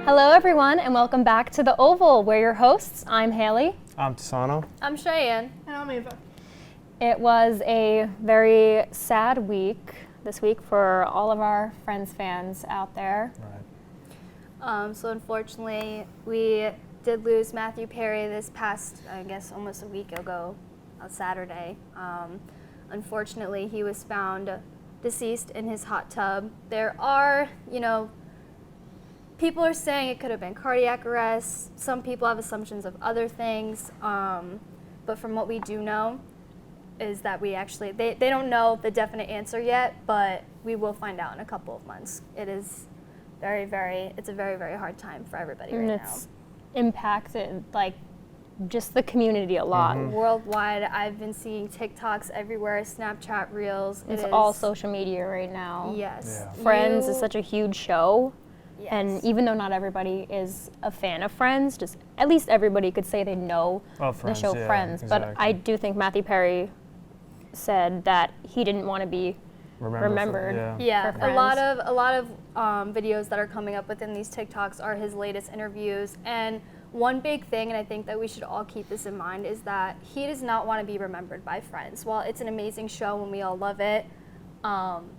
Hello everyone and welcome back to The Oval. We're your hosts. I'm Haley. I'm Tisano. I'm Cheyenne. And I'm Ava. It was a very sad week this week for all of our Friends fans out there. Right. So unfortunately, we did lose Matthew Perry this past, I guess, almost a week ago, on Saturday. Unfortunately, he was found deceased in his hot tub. There are, people are saying it could have been cardiac arrest. Some people have assumptions of other things. But from what we do know is that we actually, they don't know the definite answer yet, but we will find out in a couple of months. It is it's a very, very hard time for everybody right now. It's impacted just the community a lot. Mm-hmm. Worldwide, I've been seeing TikToks everywhere, Snapchat Reels. It's all social media right now. Yes. Yeah. Friends is such a huge show. Yes. And even though not everybody is a fan of Friends, just at least everybody could say they know the Friends, show yeah, Friends. exactly. But I do think Matthew Perry said that he didn't want to be remembered. Yeah, for a Friends. lot of videos that are coming up within these TikToks are his latest interviews. And one big thing, and I think that we should all keep this in mind, is that he does not want to be remembered by Friends. While it's an amazing show and we all love it,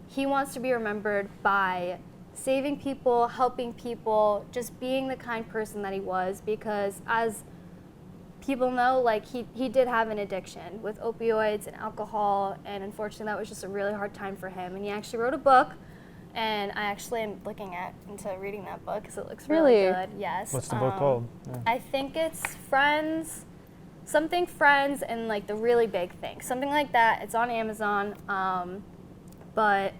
he wants to be remembered by saving people, helping people, just being the kind person that he was. Because as people know, he did have an addiction with opioids and alcohol, and unfortunately that was just a really hard time for him. And he actually wrote a book, and I actually am looking into reading that book because it looks really good. Yes. What's the book called? Yeah. I think it's Friends, something Friends and the really big thing, something like that. It's on Amazon, but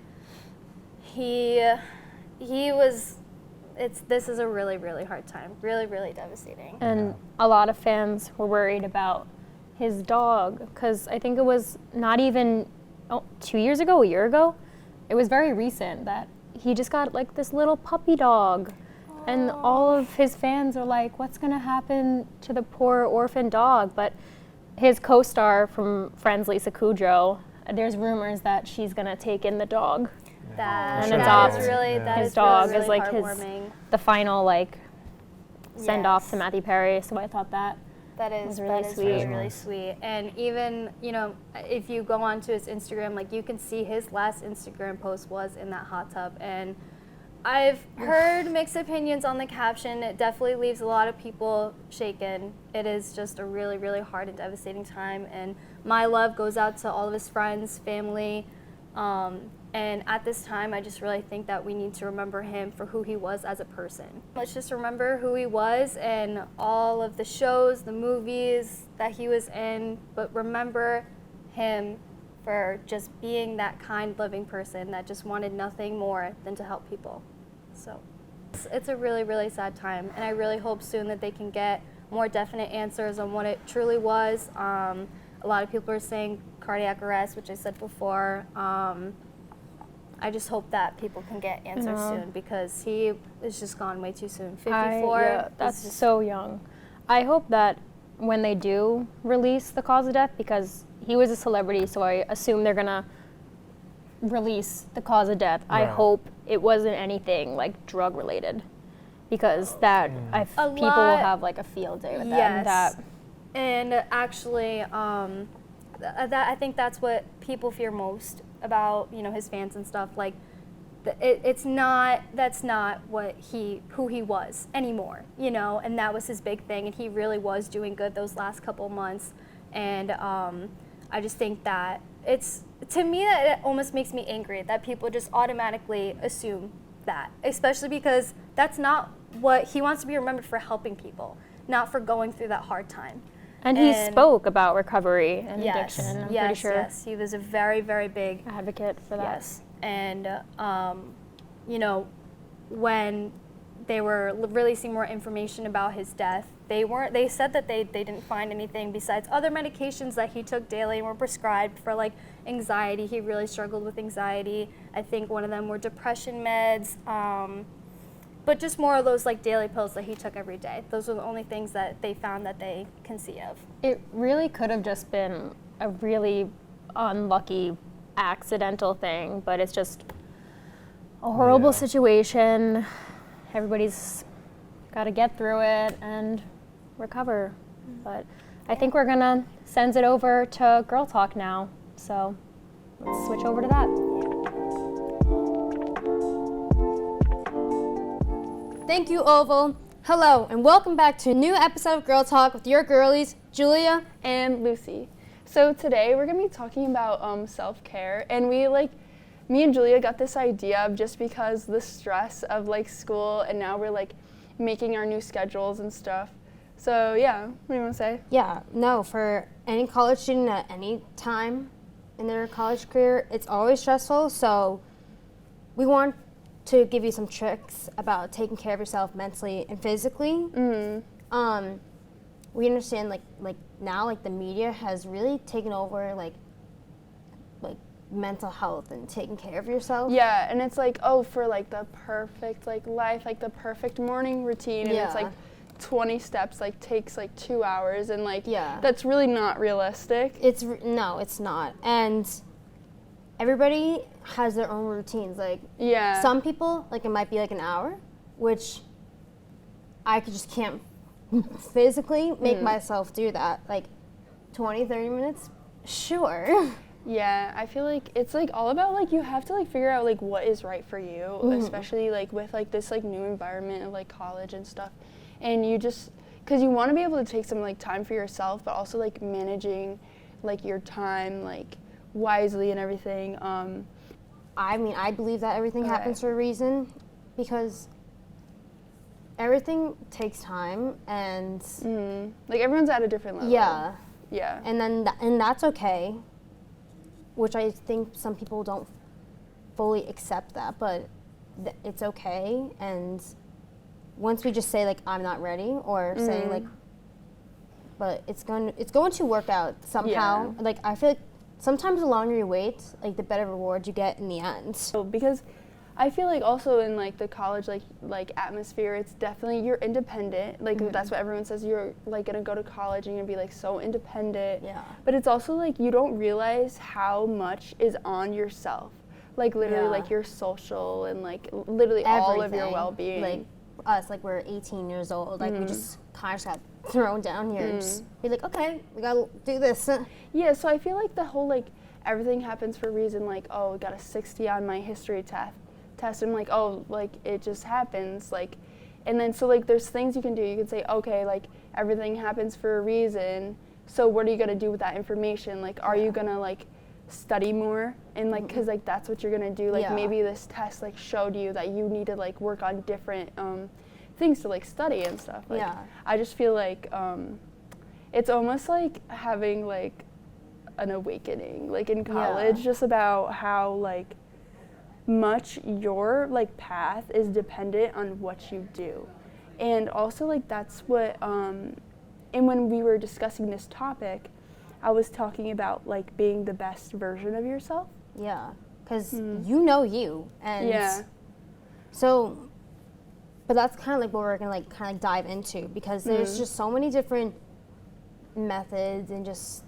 this is a really, really hard time, really, really devastating. And a lot of fans were worried about his dog because I think it was not even 2 years ago, a year ago. It was very recent that he just got this little puppy dog. Aww. And all of his fans are like, what's going to happen to the poor orphan dog? But his co-star from Friends, Lisa Kudrow, there's rumors that she's going to take in the dog. That And is adopt really, that his is dog really, really is heartwarming. the final send off Yes. to Matthew Perry. So I thought that That really is sweet. really, really sweet. And even, if you go onto his Instagram, you can see his last Instagram post was in that hot tub. And I've heard mixed opinions on the caption. It definitely leaves a lot of people shaken. It is just a really, really hard and devastating time. And my love goes out to all of his friends, family. And at this time, I just really think that we need to remember him for who he was as a person. Let's just remember who he was and all of the shows, the movies that he was in, but remember him for just being that kind, loving person that just wanted nothing more than to help people. So it's a really, really sad time, and I really hope soon that they can get more definite answers on what it truly was. A lot of people are saying cardiac arrest, which I said before. I just hope that people can get answers soon because he is just gone way too soon. 54. That's so young. I hope that when they do release the cause of death, because he was a celebrity, so I assume they're gonna release the cause of death. I hope it wasn't anything drug related, because people will have a field day with that. And actually, I think that's what people fear most about, his fans and stuff. That's not who he was anymore, and that was his big thing, and he really was doing good those last couple months. And I just think that to me, it almost makes me angry that people just automatically assume that, especially because that's not what he wants to be remembered for, helping people, not for going through that hard time. And he spoke about recovery and addiction. I'm pretty sure. Yes, he was a very, very big advocate for that. Yes, and when they were releasing more information about his death, they said that they didn't find anything besides other medications that he took daily and were prescribed for anxiety. He really struggled with anxiety. I think one of them were depression meds. But just more of those daily pills that he took every day. Those were the only things that they found that they can see of. It really could have just been a really unlucky accidental thing, but it's just a horrible situation. Everybody's got to get through it and recover. But I think we're going to send it over to Girl Talk now. So let's switch over to that. Thank you, Oval. Hello, and welcome back to a new episode of Girl Talk with your girlies, Julia and Lucy. So today we're gonna be talking about self-care, and me and Julia got this idea of just because the stress of like school, and now we're like making our new schedules and stuff. So yeah, what do you want to say? Yeah, no, for any college student at any time in their college career, it's always stressful. So we want to give you some tricks about taking care of yourself mentally and physically. Mm-hmm. We understand like now like the media has really taken over like mental health and taking care of yourself. Yeah, and it's like, oh, for like the perfect like life, like the perfect morning routine, and it's like 20 steps like takes like 2 hours, and like that's really not realistic. No, it's not. And everybody has their own routines. Like some people, like it might be like an hour, which I just can't physically make myself do that. Like 20, 30 minutes, sure. Yeah, I feel like it's like all about like you have to like figure out like what is right for you, especially like with like this like new environment of like college and stuff. And you just, because you want to be able to take some like time for yourself, but also like managing like your time like wisely and everything. I mean, I believe that everything happens for a reason, because everything takes time, and like everyone's at a different level. Yeah. And then and that's okay, which I think some people don't fully accept that, but it's okay. And once we just say like I'm not ready, or saying like, but it's going to work out somehow. Like I feel like sometimes the longer you wait, like the better reward you get in the end. So because I feel like also in like the college like atmosphere, it's definitely you're independent. Like that's what everyone says. You're like gonna go to college and you're gonna be like so independent. Yeah. But it's also like you don't realize how much is on yourself. Like literally like your social and like literally all of your well-being. Like us, like we're 18 years old. Like we just kind of just got thrown down here and just be like, okay, we gotta do this. Yeah. So I feel like the whole like everything happens for a reason. Like, oh, I got a 60 on my history test. I'm like, oh, like it just happens, like, and then so like there's things you can do. You can say, okay, like everything happens for a reason, so what are you gonna do with that information? Like, are you gonna like study more, and like because like that's what you're gonna do. Like maybe this test like showed you that you need to like work on different things to like study and stuff. Like, I just feel like it's almost like having like an awakening like in college, just about how like much your like path is dependent on what you do. And also like that's what and when we were discussing this topic, I was talking about like being the best version of yourself. Yeah, because you know you, and so, but that's kind of like what we're gonna like kind of dive into, because there's just so many different methods and just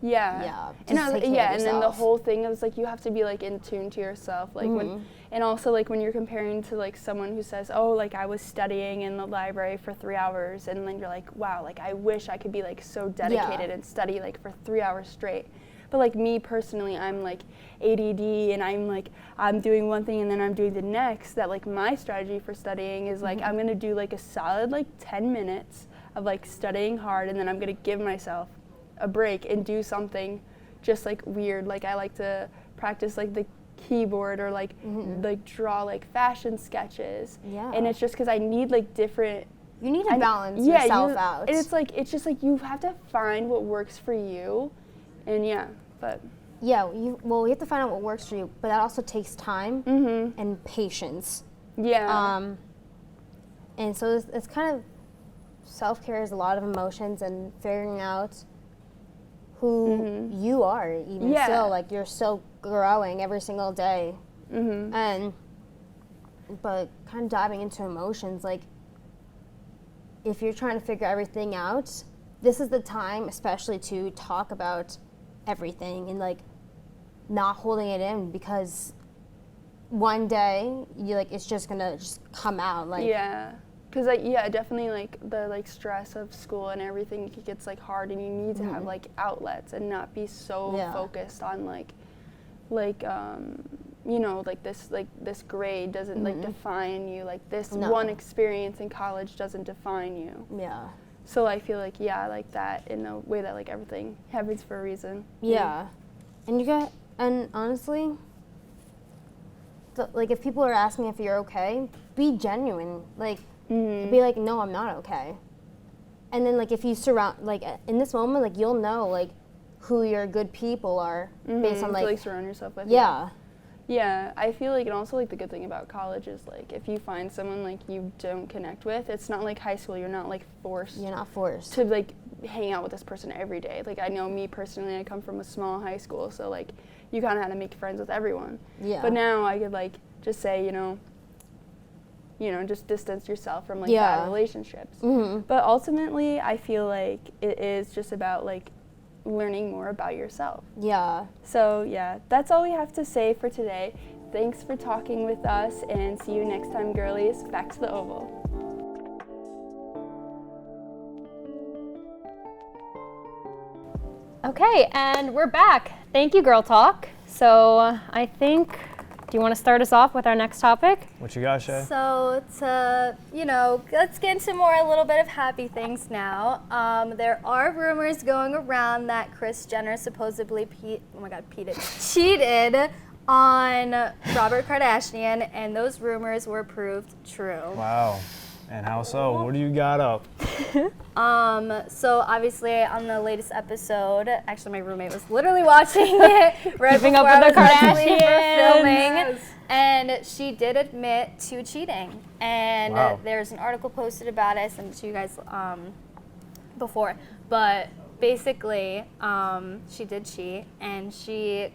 and then the whole thing is like you have to be like in tune to yourself, like when, and also like when you're comparing to like someone who says, oh, like I was studying in the library for 3 hours, and then you're like, wow, like I wish I could be like so dedicated and study like for 3 hours straight. But like me personally, I'm like ADD, and I'm doing one thing and then I'm doing the next. That like my strategy for studying is like I'm gonna do like a solid like 10 minutes of like studying hard, and then I'm gonna give myself a break and do something just like weird. Like I like to practice like the keyboard, or like like draw like fashion sketches. And it's just because I need like different. You need to balance yourself out. And it's just like you have to find what works for you, and we have to find out what works for you, but that also takes time and patience. And so it's kind of self-care is a lot of emotions and figuring out who you are, even still, like you're still growing every single day. And but kind of diving into emotions, like if you're trying to figure everything out, this is the time especially to talk about everything and like not holding it in, because one day you like it's just gonna just come out. Like Because like yeah, definitely like the like stress of school and everything it gets like hard, and you need to have like outlets and not be so focused on like you know, like this grade doesn't like define you, like this one experience in college doesn't define you. Yeah. So I feel like yeah, like that in a way that like everything happens for a reason. Yeah. And honestly, like if people are asking if you're okay, be genuine. Like be like, no, I'm not okay. And then like if you surround, like in this moment, like you'll know like who your good people are based on like surround yourself with. Yeah. Yeah, I feel like, and also like the good thing about college is like if you find someone like you don't connect with, it's not like high school. You're not like forced. You're not forced to like hang out with this person every day. Like I know me personally, I come from a small high school, so like you kind of had to make friends with everyone. Yeah. But now I could like just say, you know, just distance yourself from like bad relationships. But ultimately, I feel like it is just about like learning more about yourself. Yeah. So yeah, that's all we have to say for today. Thanks for talking with us, and see you next time, girlies. Back to the Oval. Okay, and we're back. Thank you, Girl Talk. So I think, do you want to start us off with our next topic? What you got, Shay? So to, let's get into a little bit of happy things now. There are rumors going around that Kris Jenner supposedly cheated on Robert Kardashian, and those rumors were proved true. Wow. And how so? What do you got up? So obviously on the latest episode, actually my roommate was literally watching it right Keeping before up with the I was actually Kardashians. filming, and she did admit to cheating. And Wow. there's an article posted about it. I sent it to you guys before, but basically she did cheat, and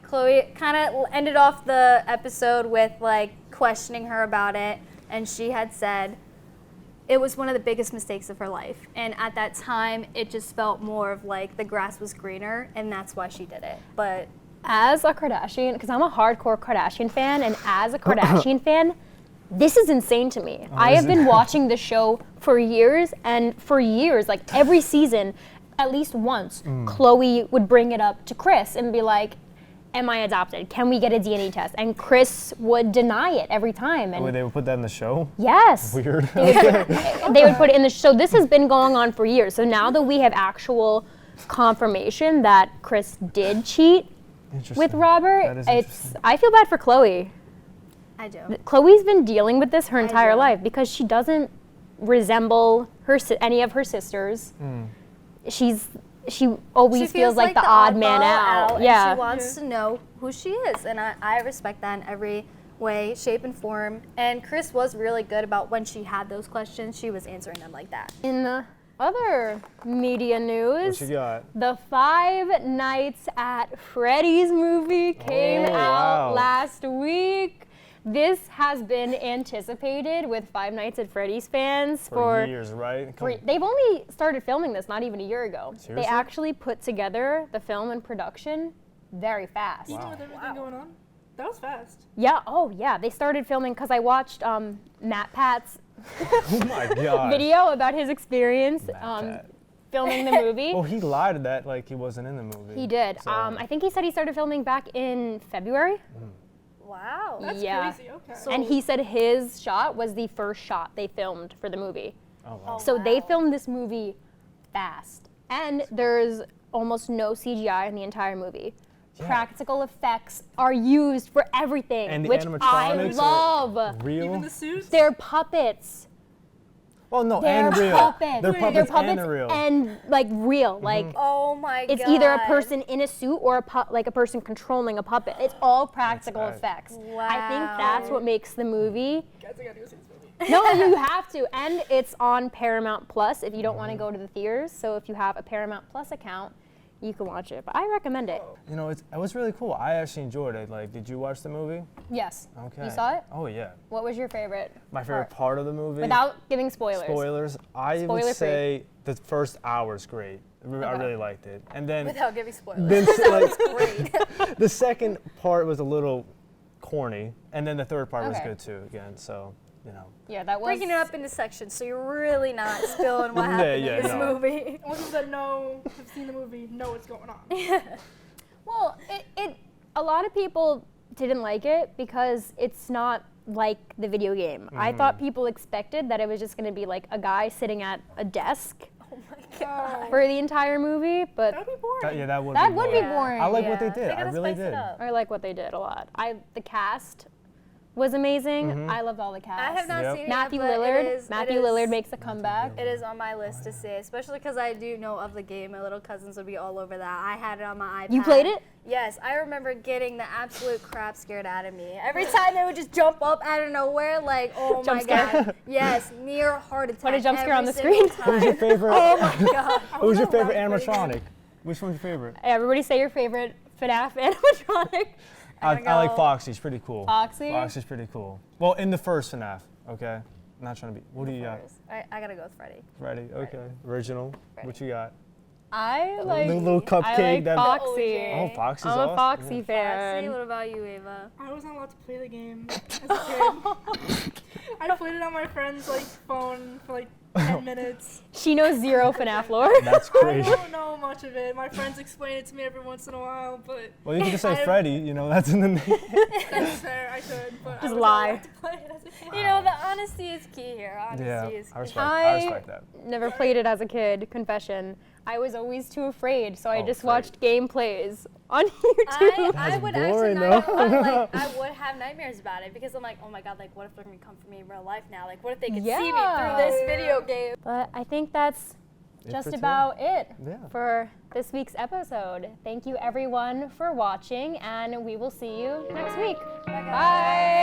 Chloe kind of ended off the episode with like questioning her about it, and she had said it was one of the biggest mistakes of her life. And at that time, it just felt more of like the grass was greener, and that's why she did it. But As a Kardashian, because I'm a hardcore Kardashian fan, and as a Kardashian fan, this is insane to me. I have been watching the show for years, and for years, like every season, at least once, Chloe would bring it up to Kris and be like, am I adopted? Can we get a DNA test? And Kris would deny it every time. And They would put that in the show? yes. Weird. They would put it in the show. This has been going on for years. So now that we have actual confirmation that Kris did cheat with Robert, That is interesting. I feel bad for Chloe. I do. Chloe's been dealing with this her entire do. life because she doesn't resemble any of her sisters. She always She feels like the odd man out. And she wants to know who she is, and I respect that in every way, shape, and form. And Kris was really good about when she had those questions, she was answering them like that. In the other media news, What you got? the 5 Nights at Freddy's movie came out last week. This has been anticipated with 5 Nights at Freddy's fans For years, right? they've only started filming this not even a year ago. Seriously? They actually put together the film and production very fast. Even with everything going on? That was fast. Yeah, oh yeah, they started filming because I watched Matt Pat's Oh my God. video about his experience Matt Pat. filming the movie. Well, he lied that like he wasn't in the movie. He did. So- I think he said he started filming back in February. Wow. That's Yeah. crazy. Okay. And he said his shot was the first shot they filmed for the movie. Oh, wow. So they filmed this movie fast. And there's almost no CGI in the entire movie. Yeah. Practical effects are used for everything, And the which I animatronics are love. real? Even the suits? They're puppets. Well, no, They're and real. puppets. They're puppets and real. and like real. Like Oh my god. it's either a person in a suit or like a person controlling a puppet. It's all practical That's effects. Wow. I think that's what makes the movie. Guys, I gotta go see this movie. No, you have to. And it's on Paramount Plus if you don't want to go to the theaters. So if you have a Paramount Plus account, you can watch it. But I recommend it. You know, it was really cool. I actually enjoyed it. Like, did you watch the movie? Yes. Okay. You saw it? Oh, yeah. What was your favorite? My favorite part of the movie? Without giving spoilers. Spoilers. I Spoiler would free. say the first hour's great. I really liked it. And then, Without giving spoilers. then like, Great. the second part was a little corny. And then the third part was Okay. good too, again. So, you know. Yeah, that was Breaking it up into sections, so you're really not spilling what happened in this movie. Once you said no, have seen the movie, know what's going on. Well, a lot of people didn't like it because it's not like the video game. I thought people expected that it was just going to be like a guy sitting at a desk Oh my god. for the entire movie, but That would be boring. That would that be would boring. be boring. I like what they Yeah. did. I gotta really spice it did. up. I like what they did a lot. The cast was amazing. I loved all the cast. I have not Yep. seen Matthew it yet, but Lillard. Matthew Lillard makes a comeback. It is on my list to see, especially because I do know of the game. My little cousins would be all over that. I had it on my iPad. You played it? Yes, I remember getting the absolute crap scared out of me. Every time they would just jump up out of nowhere, like, oh Jump my scare. god. Yes, near heart attack. What a jump scare every on the single screen. What was your time. favorite? Oh my god. What was your favorite That was pretty animatronic? Which one's your favorite? Everybody say your favorite FNAF animatronic. I gotta like go. Foxy. She's pretty cool. Foxy? Foxy's pretty cool. Well, in the first FNAF, okay? I'm not trying to be. What do you got? I gotta go with Freddy. Freddy, okay. Original. What you got? I like little cupcake I like that- Foxy. Oh, Foxy's I'm a awesome. Foxy Yeah. fan. Foxy, what about you, Ava? I was not allowed to play the game as a kid. I played it on my friend's phone for 10 minutes. She knows zero FNAF lore. That's I crazy. don't know much of it. My friends explain it to me every once in a while, but Well, you can just say I- Freddy, that's in the name. that's fair. I could, but Just I was lie. not allowed to play it as a kid. You know, the honesty is key here. Honesty Yeah, is key. I respect that. Never played it as a kid, confession. I was always too afraid, so I Oh, just afraid. watched gameplays on YouTube. I would boring, actually not though. I would have nightmares about it because I'm like, oh my god, what if they're gonna come for me in real life now? What if they could see me Yeah. through this video game? But I think that's It just for today. about it Yeah. for this week's episode. Thank you everyone for watching, and we will see you next week. Bye.